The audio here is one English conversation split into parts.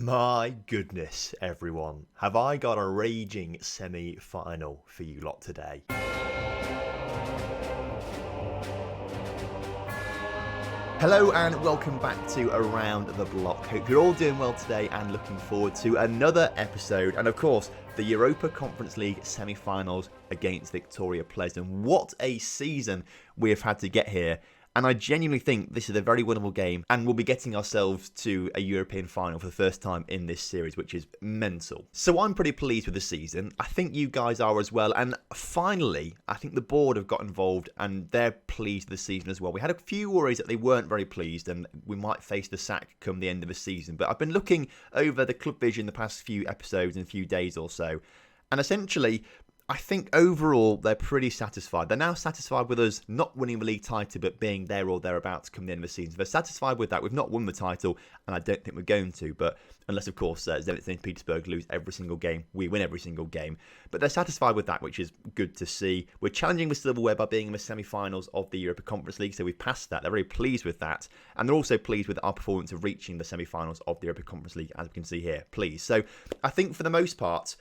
My goodness, everyone. Have I got a raging semi-final for you lot today? Hello and welcome back to Around the Block. Hope you're all doing well today and looking forward to another episode. And of course, the Europa Conference League semi-finals against Viktoria Plzen. What a season we have had to get here. And I genuinely think this is a very winnable game and we'll be getting ourselves to a European final for the first time in this series, which is mental. So I'm pretty pleased with the season. I think you guys are as well. And finally, I think the board have got involved and they're pleased with the season as well. We had a few worries that they weren't very pleased and we might face the sack come the end of the season. But I've been looking over the club vision the past few episodes and a few days or so. And essentially, I think overall they're pretty satisfied. They're now satisfied with us not winning the league title but being there or thereabouts come the end of the season. They're satisfied with that. We've not won the title and I don't think we're going to, but unless of course Zenit St. Petersburg lose every single game, we win every single game. But they're satisfied with that, which is good to see. We're challenging the silverware by being in the semi-finals of the Europa Conference League, so we've passed that. They're very pleased with that. And they're also pleased with our performance of reaching the semi-finals of the Europa Conference League, as we can see here. Pleased. So I think for the most part,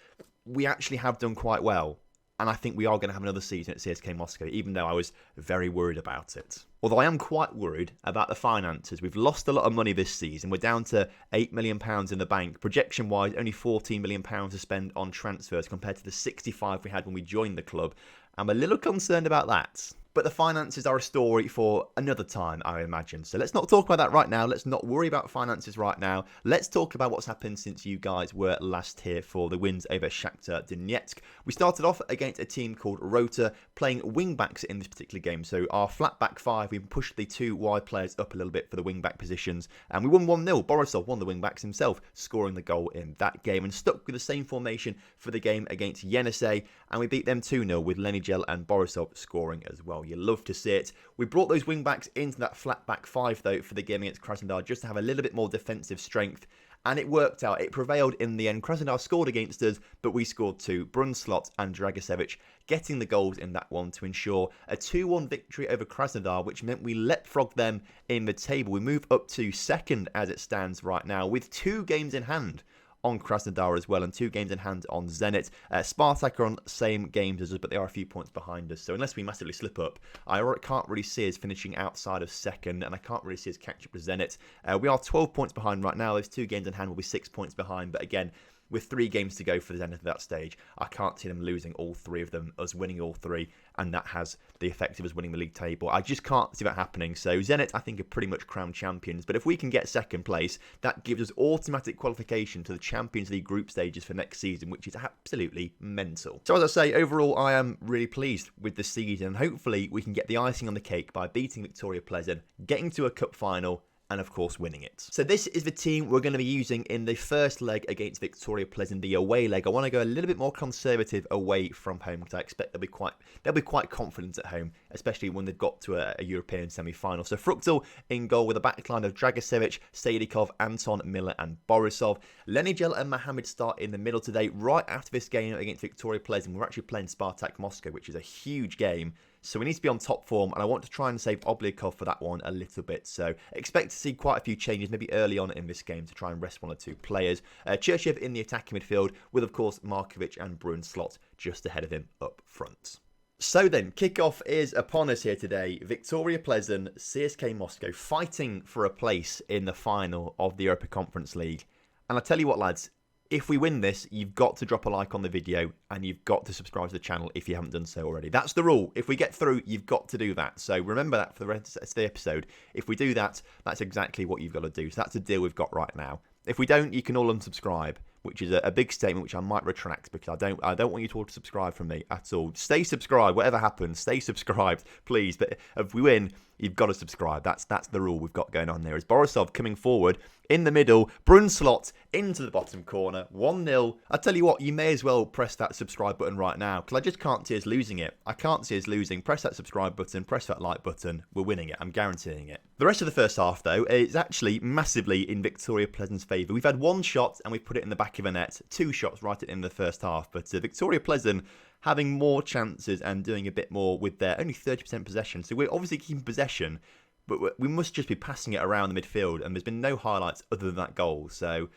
we actually have done quite well. And I think we are going to have another season at CSKA Moscow, even though I was very worried about it. Although I am quite worried about the finances. We've lost a lot of money this season. We're down to £8 million in the bank. Projection-wise, only £14 million to spend on transfers compared to the 65 we had when we joined the club. I'm a little concerned about that. But the finances are a story for another time, I imagine. So let's not talk about that right now. Let's not worry about finances right now. Let's talk about what's happened since you guys were last here for the wins over Shakhtar Donetsk. We started off against a team called Rota, playing wing-backs in this particular game. So our flat-back five, we pushed the two wide players up a little bit for the wing-back positions. And we won 1-0. Borisov won the wing-backs himself, scoring the goal in that game. And stuck with the same formation for the game against Yenisei. And we beat them 2-0 with Lenigel and Borisov scoring as well. You love to see it. We brought those wing backs into that flat back five though for the game against Krasnodar just to have a little bit more defensive strength, and it worked out. It prevailed in the end. Krasnodar scored against us, but we scored two. Brunslot and Dragicevic getting the goals in that one to ensure a 2-1 victory over Krasnodar, which meant we leapfrogged them in the table. We move up to second as it stands right now with 2 games in hand on Krasnodar as well, and 2 games in hand on Zenit. Spartak are on same games as us, but they are a few points behind us. So unless we massively slip up, I can't really see us finishing outside of second, and I can't really see us catch up to Zenit. We are 12 points behind right now. Those 2 games in hand will be 6 points behind, but again, with 3 games to go for Zenit at that stage, I can't see them losing all 3 of them, us winning all 3, and that has the effect of us winning the league table. I just can't see that happening. So Zenit, I think, are pretty much crowned champions, but if we can get second place, that gives us automatic qualification to the Champions League group stages for next season, which is absolutely mental. So as I say, overall, I am really pleased with the season. Hopefully, we can get the icing on the cake by beating Viktoria Plzen, getting to a cup final, and of course winning it. So this is the team we're going to be using in the first leg against Viktoria Plzen, the away leg. I want to go a little bit more conservative away from home because I expect they'll be quite confident at home, especially when they've got to a European semi-final. So Fruktal in goal with a backline of Dragicevic, Sadikov, Anton, Miller and Borisov. Lenigel and Mohamed start in the middle today. Right after this game against Viktoria Plzen, we're actually playing Spartak Moscow, which is a huge game. So we need to be on top form, and I want to try and save Oblyakov for that one a little bit. So expect to see quite a few changes, maybe early on in this game, to try and rest 1 or 2 players. Churchev in the attacking midfield, with, of course, Markovic and Brunslot just ahead of him up front. So then, kickoff is upon us here today. Viktoria Plzen, CSKA Moscow, fighting for a place in the final of the Europa Conference League. And I tell you what, lads, if we win this, you've got to drop a like on the video and you've got to subscribe to the channel if you haven't done so already. That's the rule. If we get through, you've got to do that. So remember that for the rest of the episode. If we do that, that's exactly what you've got to do. So that's the deal we've got right now. If we don't, you can all unsubscribe, which is a big statement which I might retract because I don't want you to all to subscribe from me at all. Stay subscribed, whatever happens, stay subscribed, please. But if we win, you've got to subscribe. That's the rule we've got going on there. Is Borisov coming forward in the middle, Brunslot into the bottom corner, 1-0. I tell you what, you may as well press that subscribe button right now because I just can't see us losing it. I can't see us losing. Press that subscribe button, press that like button. We're winning it. I'm guaranteeing it. The rest of the first half, though, is actually massively in Viktoria Plzen's favour. We've had 1 shot and we've put it in the back of a net. 2 shots right in the first half, but Viktoria Plzen having more chances and doing a bit more with their only 30% possession. So we're obviously keeping possession, but we must just be passing it around the midfield, and there's been no highlights other than that goal. So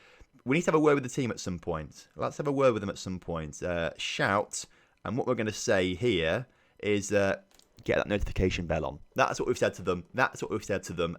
we need to have a word with the team at some point. Let's have a word with them at some point. Shout, and what we're going to say here is get that notification bell on. That's what we've said to them.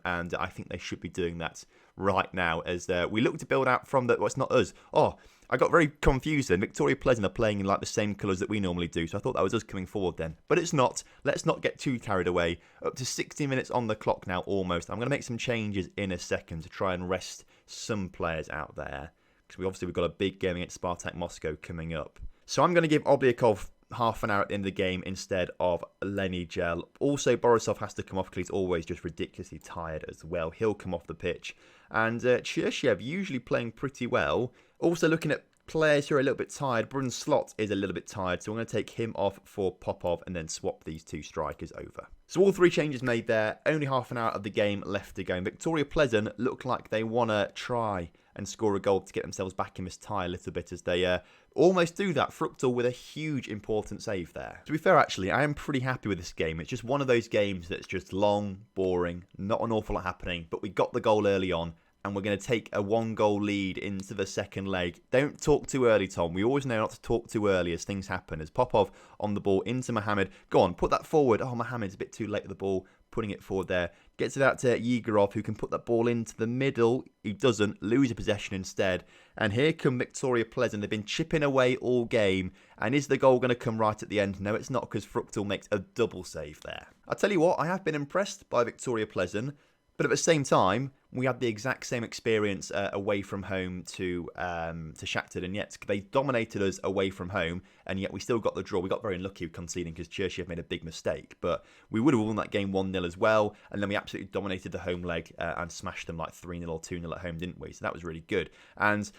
And I think they should be doing that right now as we look to build out from the... Well, it's not us. Oh, I got very confused then. Viktoria Plzen are playing in like the same colours that we normally do, so I thought that was us coming forward then. But it's not. Let's not get too carried away. Up to 60 minutes on the clock now, almost. I'm going to make some changes in a second to try and rest some players out there, because we've got a big game against Spartak Moscow coming up. So I'm going to give Obliakov half an hour at the end of the game instead of Lenny Gel. Also, Borisov has to come off because he's always just ridiculously tired as well. He'll come off the pitch. And Cherchev usually playing pretty well. Also looking at players who are a little bit tired. Brun Slot is a little bit tired, so I'm going to take him off for Popov and then swap these two strikers over. So all three changes made there. Only half an hour of the game left to go. And Viktoria Plzen look like they want to try and score a goal to get themselves back in this tie a little bit as they almost do that. Fruktal with a huge important save there. To be fair, actually, I am pretty happy with this game. It's just one of those games that's just long, boring, not an awful lot happening, but we got the goal early on. And we're going to take a 1-goal lead into the second leg. Don't talk too early, Tom. We always know not to talk too early as things happen. As Popov on the ball into Mohamed. Go on, put that forward. Oh, Mohamed's a bit too late with the ball. Putting it forward there. Gets it out to Yegorov, who can put that ball into the middle. He doesn't. Lose a possession instead. And here come Viktoria Plzen. They've been chipping away all game. And is the goal going to come right at the end? No, it's not, because Fruktal makes a double save there. I'll tell you what, I have been impressed by Viktoria Plzen. But at the same time, we had the exact same experience away from home to Shakhtar Donetsk. They dominated us away from home, and yet we still got the draw. We got very unlucky conceding because Cherchev made a big mistake. But we would have won that game 1-0 as well, and then we absolutely dominated the home leg and smashed them like 3-0 or 2-0 at home, didn't we? So that was really good. And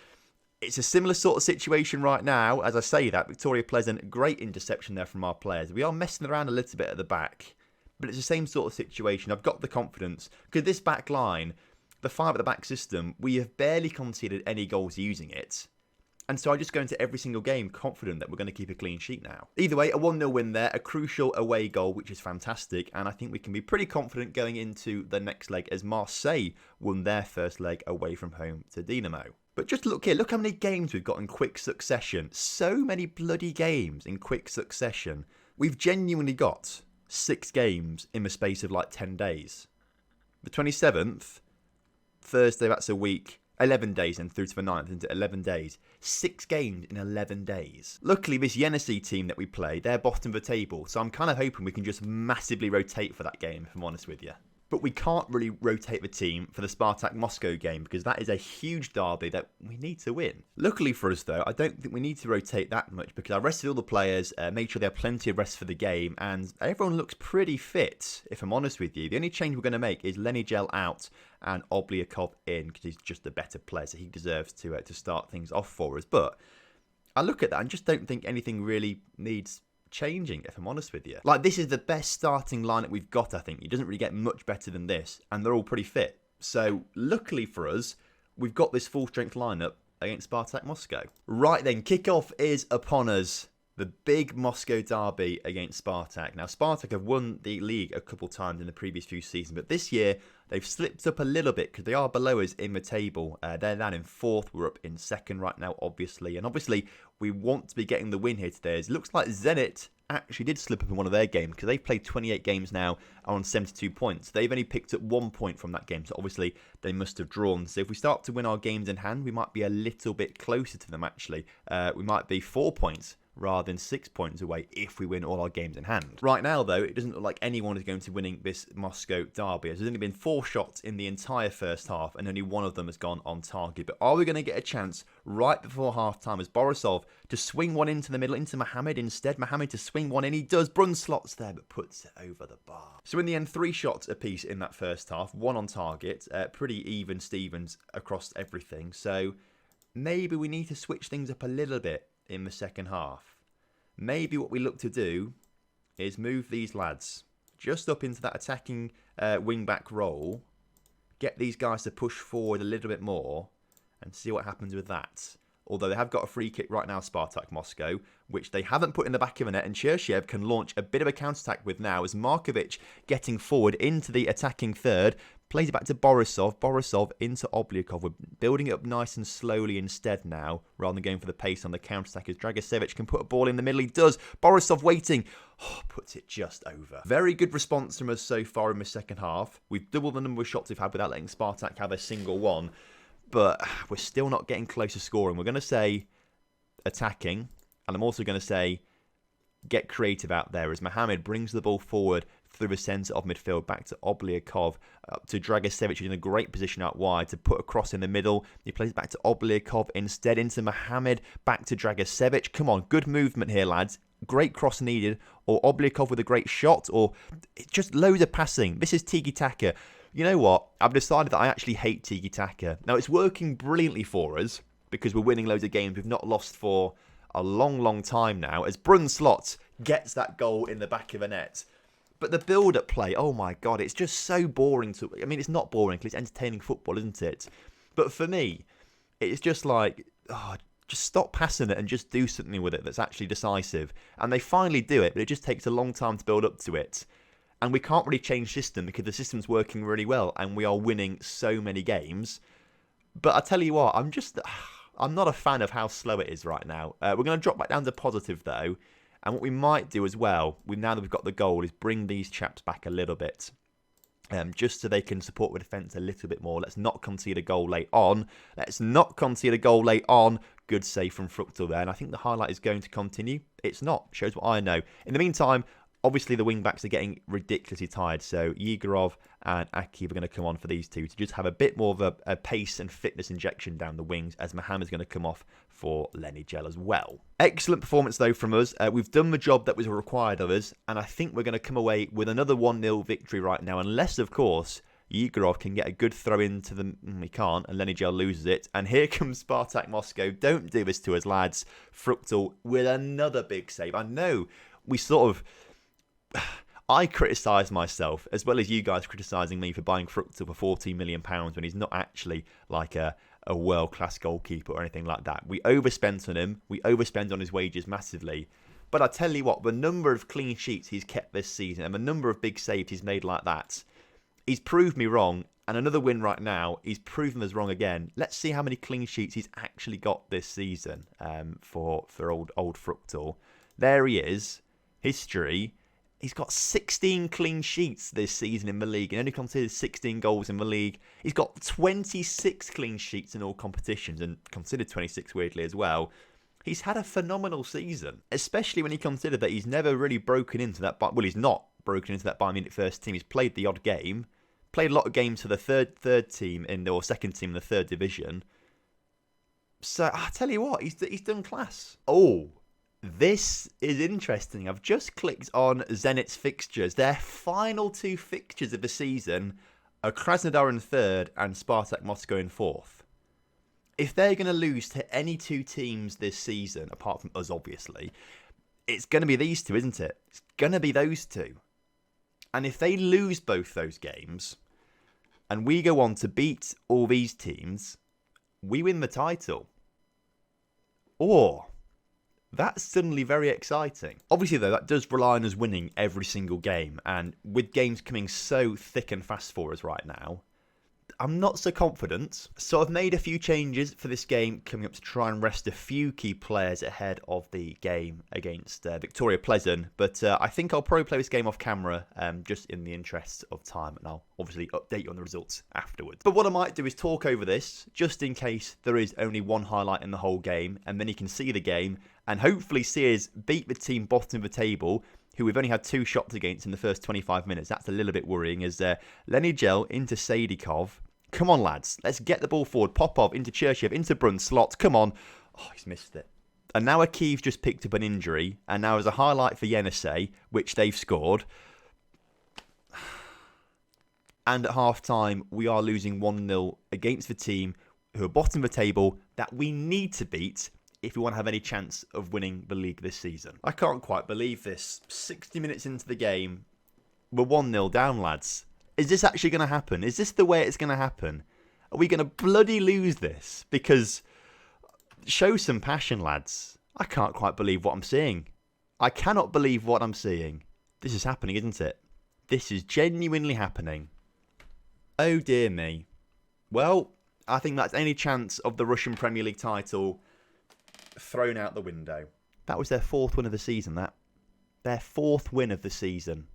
it's a similar sort of situation right now. As I say that, Viktoria Plzen, great interception there from our players. We are messing around a little bit at the back. But it's the same sort of situation. I've got the confidence. Because this back line, the 5 at the back system, we have barely conceded any goals using it. And so I just go into every single game confident that we're going to keep a clean sheet now. Either way, a 1-0 win there, a crucial away goal, which is fantastic. And I think we can be pretty confident going into the next leg as Marseille won their first leg away from home to Dinamo. But just look here, look how many games we've got in quick succession. So many bloody games in quick succession. We've genuinely got 6 games in the space of like 10 days. The 27th, Thursday, that's a week, 11 days, and through to the 9th into 11 days. 6 games in 11 days. Luckily, this Yenisei team that we play, they're bottom of the table, so I'm kind of hoping we can just massively rotate for that game, if I'm honest with you. But we can't really rotate the team for the Spartak Moscow game because that is a huge derby that we need to win. Luckily for us, though, I don't think we need to rotate that much because I rested all the players, made sure they have plenty of rest for the game, and everyone looks pretty fit, if I'm honest with you. The only change we're going to make is Lenny Gel out and Obliakov in because he's just a better player, so he deserves to start things off for us. But I look at that and just don't think anything really needs changing, if I'm honest with you. Like, this is the best starting lineup we've got, I think. It doesn't really get much better than this, and they're all pretty fit. So, luckily for us, we've got this full-strength lineup against Spartak Moscow. Right then, kickoff is upon us. The big Moscow derby against Spartak. Now, Spartak have won the league a couple times in the previous few seasons, but this year they've slipped up a little bit because they are below us in the table. They're down in 4th. We're up in 2nd right now, obviously. And obviously, we want to be getting the win here today. It looks like Zenit actually did slip up in one of their games because they've played 28 games now and on 72 points. They've only picked up 1 point from that game, so obviously they must have drawn. So if we start to win our games in hand, we might be a little bit closer to them, actually. We might be 4 points rather than 6 points away if we win all our games in hand. Right now, though, it doesn't look like anyone is going to winning this Moscow derby. There's only been 4 shots in the entire first half, and only 1 of them has gone on target. But are we going to get a chance right before half-time as Borisov to swing one into the middle, into Mohamed instead? Mohamed to swing one in. He does. Brun slots there, but puts it over the bar. So in the end, 3 shots apiece in that first half, 1 on target. Pretty even Stevens across everything. So maybe we need to switch things up a little bit in the second half. Maybe what we look to do is move these lads just up into that attacking wing-back role, get these guys to push forward a little bit more, and see what happens with that. Although they have got a free kick right now, Spartak Moscow, which they haven't put in the back of the net, and Cherchev can launch a bit of a counter-attack with now as Markovic getting forward into the attacking third, Plays it back to Borisov. Borisov into Oblyakov. We're building it up nice and slowly instead now, rather than going for the pace on the counter-attack. As Dragicevic can put a ball in the middle. He does. Borisov waiting. Oh, puts it just over. Very good response from us so far in the second half. We've doubled the number of shots we've had without letting Spartak have a single one. But we're still not getting close to scoring. We're going to say attacking. And I'm also going to say get creative out there as Mohamed brings the ball forward through the centre of midfield back to Oblyakov, to Dragicevic, who's in a great position out wide to put a cross in the middle. He plays it back to Oblyakov instead into Mohamed, back to Dragicevic. Come on, good movement here, lads. Great cross needed, or Oblyakov with a great shot, or just loads of passing. This is tiki-taka. You know what? I've decided that I actually hate tiki-taka. Now, it's working brilliantly for us because we're winning loads of games. We've not lost for a long, long time now as Brunslot gets that goal in the back of the net. But the build-up play, oh my God, it's just so boring to... I mean, it's not boring because it's entertaining football, isn't it? But for me, it's just like, oh, just stop passing it and just do something with it that's actually decisive. And they finally do it, but it just takes a long time to build up to it. And we can't really change system because the system's working really well and we are winning so many games. But I tell you what, I'm not a fan of how slow it is right now. We're going to drop back down to positive though. And what we might do as well, now that we've got the goal, is bring these chaps back a little bit. Just so they can support the defence a little bit more. Let's not concede a goal late on. Let's not concede a goal late on. Good save from Fruchtel there. And I think the highlight is going to continue. It's not. Shows what I know. In the meantime, obviously the wing-backs are getting ridiculously tired. So Yegorov and Aki are going to come on for these two to just have a bit more of a pace and fitness injection down the wings, as Mohamed's going to come off for Lenny Gel as well. Excellent performance though from us. We've done the job that was required of us, and I think we're going to come away with another 1-0 victory right now, unless of course Yegorov can get a good throw into the... He can't, and Lenny Gel loses it. And here comes Spartak Moscow. Don't do this to us, lads. Fruchtel with another big save. I know we sort of... I criticise myself, as well as you guys criticising me for buying Fruchtel for £14 million when he's not actually like a world-class goalkeeper or anything like that. We overspent on him. We overspent on his wages massively. But I tell you what, the number of clean sheets he's kept this season and the number of big saves he's made like that, he's proved me wrong. And another win right now, he's proven us wrong again. Let's see how many clean sheets he's actually got this season for old Fruchtel. There he is. History. He's got 16 clean sheets this season in the league and only considered 16 goals in the league. He's got 26 clean sheets in all competitions and considered 26 weirdly as well. He's had a phenomenal season, especially when you consider that he's never really broken into that... Well, he's not broken into that Bayern Munich first team. He's played the odd game, played a lot of games for the third team or second team in the third division. So, I tell you what, he's done class. Oh, this is interesting. I've just clicked on Zenit's fixtures. Their final two fixtures of the season are Krasnodar in third and Spartak Moscow in fourth. If they're going to lose to any two teams this season, apart from us obviously, it's going to be these two, isn't it? It's going to be those two. And if they lose both those games and we go on to beat all these teams, we win the title. Or... that's suddenly very exciting. Obviously, though, that does rely on us winning every single game. And with games coming so thick and fast for us right now, I'm not so confident. So I've made a few changes for this game coming up to try and rest a few key players ahead of the game against Viktoria Plzen. But I think I'll probably play this game off camera just in the interest of time. And I'll obviously update you on the results afterwards. But what I might do is talk over this just in case there is only one highlight in the whole game. And then you can see the game and hopefully see us beat the team bottom of the table, who we've only had 2 shots against in the first 25 minutes. That's a little bit worrying as Lenny Gel into Sadikov. Come on, lads. Let's get the ball forward. Popov into Cherchev, into Brunslot. Come on. Oh, he's missed it. And now Akiv's just picked up an injury. And now as a highlight for Yenisei, which they've scored. And at half-time, we are losing 1-0 against the team who are bottom of the table that we need to beat if we want to have any chance of winning the league this season. I can't quite believe this. 60 minutes into the game, we're 1-0 down, lads. Is this actually going to happen? Is this the way it's going to happen? Are we going to bloody lose this? Because show some passion, lads. I can't quite believe what I'm seeing. I cannot believe what I'm seeing. This is happening, isn't it? This is genuinely happening. Oh dear me. Well, I think that's any chance of the Russian Premier League title thrown out the window. That was their 4th win of the season, that. Their 4th win of the season.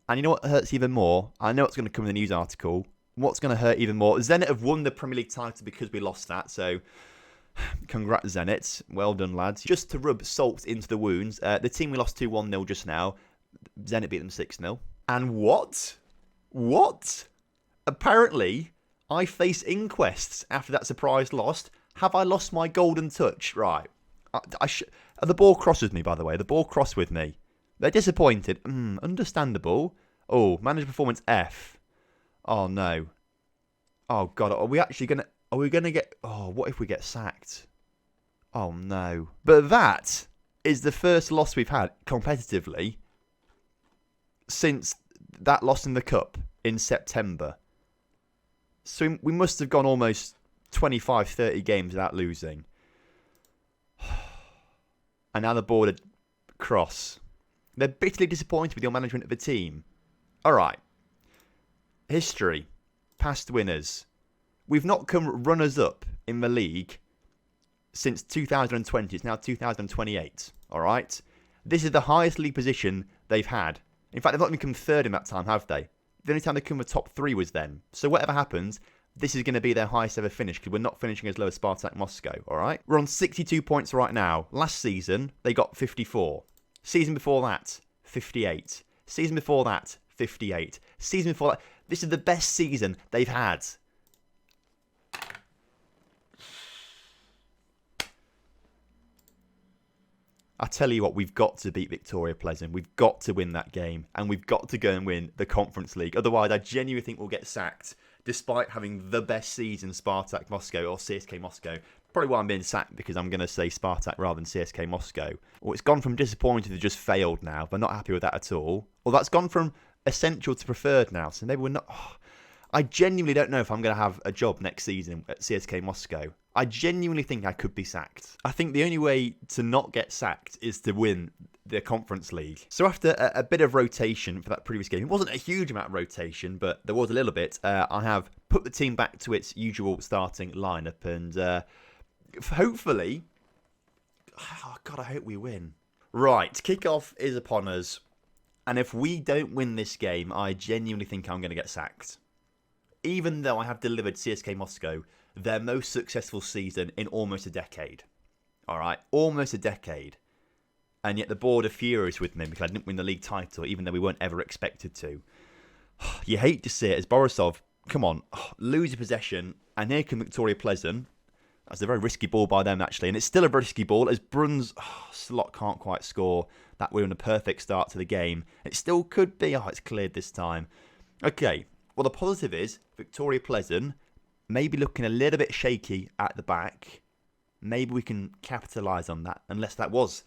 And you know what hurts even more? I know it's going to come in the news article. What's going to hurt even more? Zenit have won the Premier League title because we lost that, so congrats Zenit. Well done, lads. Just to rub salt into the wounds, the team we lost 2-1-0 just now, Zenit beat them 6-0. And what? What? Apparently, I face inquests after that surprise loss. Have I lost my golden touch? Right. The ball crossed with me, by the way. The ball crossed with me. They're disappointed. Understandable. Oh, manager performance F. Oh, no. Oh, God. Are we going to get... Oh, what if we get sacked? Oh, no. But that is the first loss we've had competitively since that loss in the Cup in September. So we must have gone almost 25, 30 games without losing. And now the border cross. They're bitterly disappointed with your management of the team. All right. History. Past winners. We've not come runners-up in the league since 2020. It's now 2028. All right. This is the highest league position they've had. In fact, they've not even come third in that time, have they? The only time they come the top 3 was then. So whatever happens, this is going to be their highest ever finish because we're not finishing as low as Spartak Moscow, all right? We're on 62 points right now. Last season, they got 54. Season before that, 58. Season before that, 58. Season before that, this is the best season they've had. I tell you what, we've got to beat Viktoria Plzen. We've got to win that game. And we've got to go and win the Conference League. Otherwise, I genuinely think we'll get sacked, despite having the best season Spartak Moscow or CSKA Moscow. Probably why I'm being sacked, because I'm going to say Spartak rather than CSKA Moscow. Well, it's gone from disappointed to just failed now. They're not happy with that at all. Well, that's gone from essential to preferred now. So maybe we're not... I genuinely don't know if I'm going to have a job next season at CSKA Moscow. I genuinely think I could be sacked. I think the only way to not get sacked is to win the Conference League. So after a bit of rotation for that previous game, it wasn't a huge amount of rotation, but there was a little bit. I have put the team back to its usual starting lineup, and hopefully... Oh, God, I hope we win. Right, kickoff is upon us. And if we don't win this game, I genuinely think I'm going to get sacked. Even though I have delivered CSKA Moscow their most successful season in almost a decade. All right, almost a decade. And yet the board are furious with me because I didn't win the league title, even though we weren't ever expected to. You hate to see it as Borisov, come on, lose a possession, and here comes Viktoria Plzen. That's a very risky ball by them, actually, and it's still a risky ball as Bruns, Slot can't quite score. That would have been a perfect start to the game. It still could be. It's cleared this time. Okay, well, the positive is Viktoria Plzen maybe looking a little bit shaky at the back. Maybe we can capitalise on that, unless that was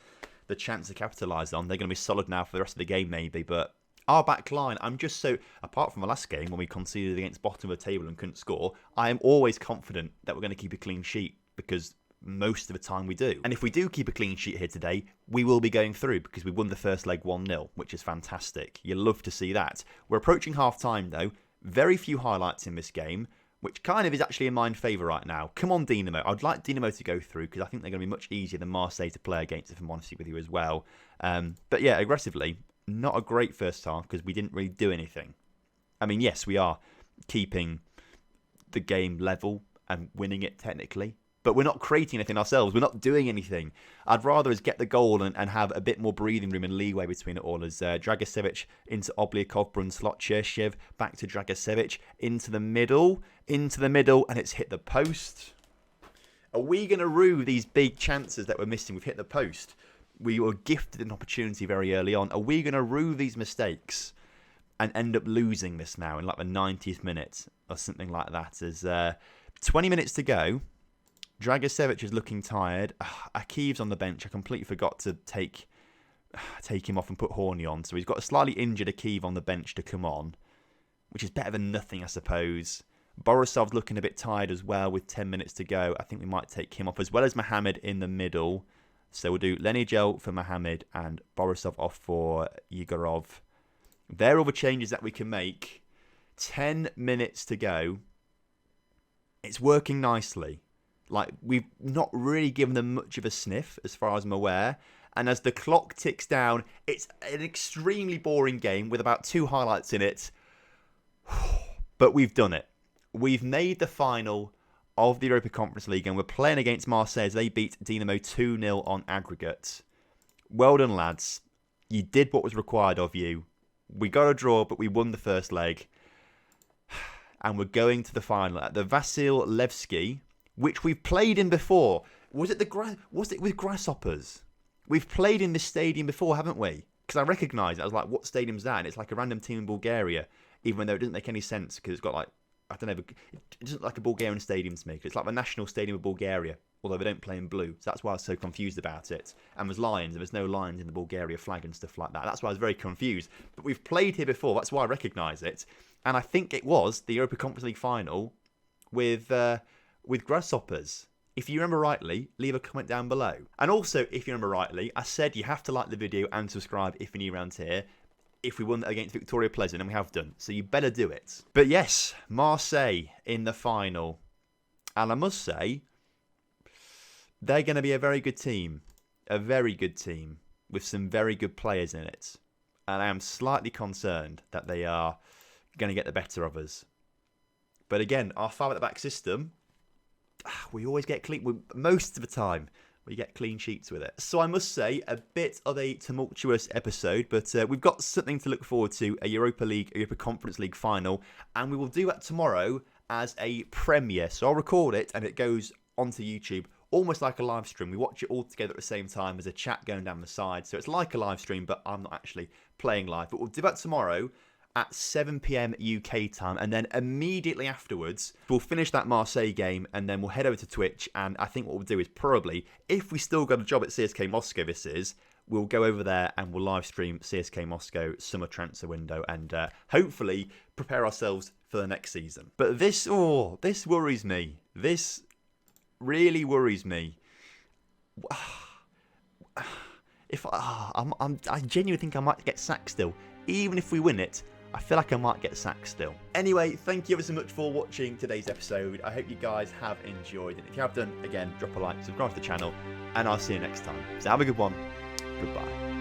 the chance to capitalise on. They're going to be solid now for the rest of the game, maybe. But our back line, I'm just so... Apart from the last game, when we conceded against bottom of the table and couldn't score, I am always confident that we're going to keep a clean sheet, because most of the time we do. And if we do keep a clean sheet here today, we will be going through, because we won the first leg 1-0, which is fantastic. You love to see that. We're approaching half-time, though. Very few highlights in this game, which kind of is actually in my favour right now. Come on, Dinamo. I'd like Dinamo to go through, because I think they're going to be much easier than Marseille to play against, if I'm honest with you as well. But yeah, aggressively, not a great first half, because we didn't really do anything. I mean, yes, we are keeping the game level and winning it technically, but we're not creating anything ourselves. We're not doing anything. I'd rather us get the goal and have a bit more breathing room and leeway between it all. As Dragicevic into Obliakov, Brunslot, Cherchev, back to Dragicevic, into the middle, and it's hit the post. Are we going to rue these big chances that we're missing? We've hit the post. We were gifted an opportunity very early on. Are we going to rue these mistakes and end up losing this now in like the 90th minute or something like that? As 20 minutes to go. Dragicevic is looking tired. Akiv's on the bench. I completely forgot to take him off and put Horny on. So he's got a slightly injured Akiv on the bench to come on, which is better than nothing, I suppose. Borisov's looking a bit tired as well with 10 minutes to go. I think we might take him off, as well as Mohamed in the middle. So we'll do Lenigel for Mohamed and Borisov off for Yegorov. They're all the changes that we can make 10 minutes to go. It's working nicely. Like, we've not really given them much of a sniff, as far as I'm aware. And as the clock ticks down, it's an extremely boring game with about 2 highlights in it. But we've done it. We've made the final of the Europa Conference League, and we're playing against Marseille as they beat Dinamo 2-0 on aggregate. Well done, lads. You did what was required of you. We got a draw, but we won the first leg. And we're going to the final at the Vasil Levski, which we've played in before. Was it with Grasshoppers? We've played in this stadium before, haven't we? Because I recognise it. I was like, what stadium's that? And it's like a random team in Bulgaria, even though it doesn't make any sense because it's got like, I don't know, it doesn't like a Bulgarian stadium to me. It's like the national stadium of Bulgaria, although they don't play in blue. So that's why I was so confused about it. And there's lions, and there's no lions in the Bulgaria flag and stuff like that. That's why I was very confused. But we've played here before. That's why I recognise it. And I think it was the Europa Conference League final with Grasshoppers. If you remember rightly, leave a comment down below. And also, if you remember rightly, I said you have to like the video and subscribe if you're new around here. If we won against Viktoria Plzen, and we have done. So you better do it. But yes, Marseille in the final. And I must say, they're going to be a very good team. A very good team with some very good players in it. And I am slightly concerned that they are going to get the better of us. But again, our 5 at the back system, we always get clean. Most of the time, we get clean sheets with it. So I must say, a bit of a tumultuous episode, but we've got something to look forward to, a Europa Conference League final, and we will do that tomorrow as a premiere. So I'll record it, and it goes onto YouTube, almost like a live stream. We watch it all together at the same time. There's a chat going down the side, so it's like a live stream, but I'm not actually playing live. But we'll do that tomorrow at 7 p.m. UK time, and then immediately afterwards we'll finish that Marseille game, and then we'll head over to Twitch. And I think what we'll do is probably, if we still got a job at CSKA Moscow, we'll go over there and we'll live stream CSKA Moscow summer transfer window, and hopefully prepare ourselves for the next season. But this worries me. This really worries me. I genuinely think I might get sacked still, even if we win it. I feel like I might get sacked still. Anyway, thank you ever so much for watching today's episode. I hope you guys have enjoyed it. If you have done, again, drop a like, subscribe to the channel, and I'll see you next time. So have a good one. Goodbye.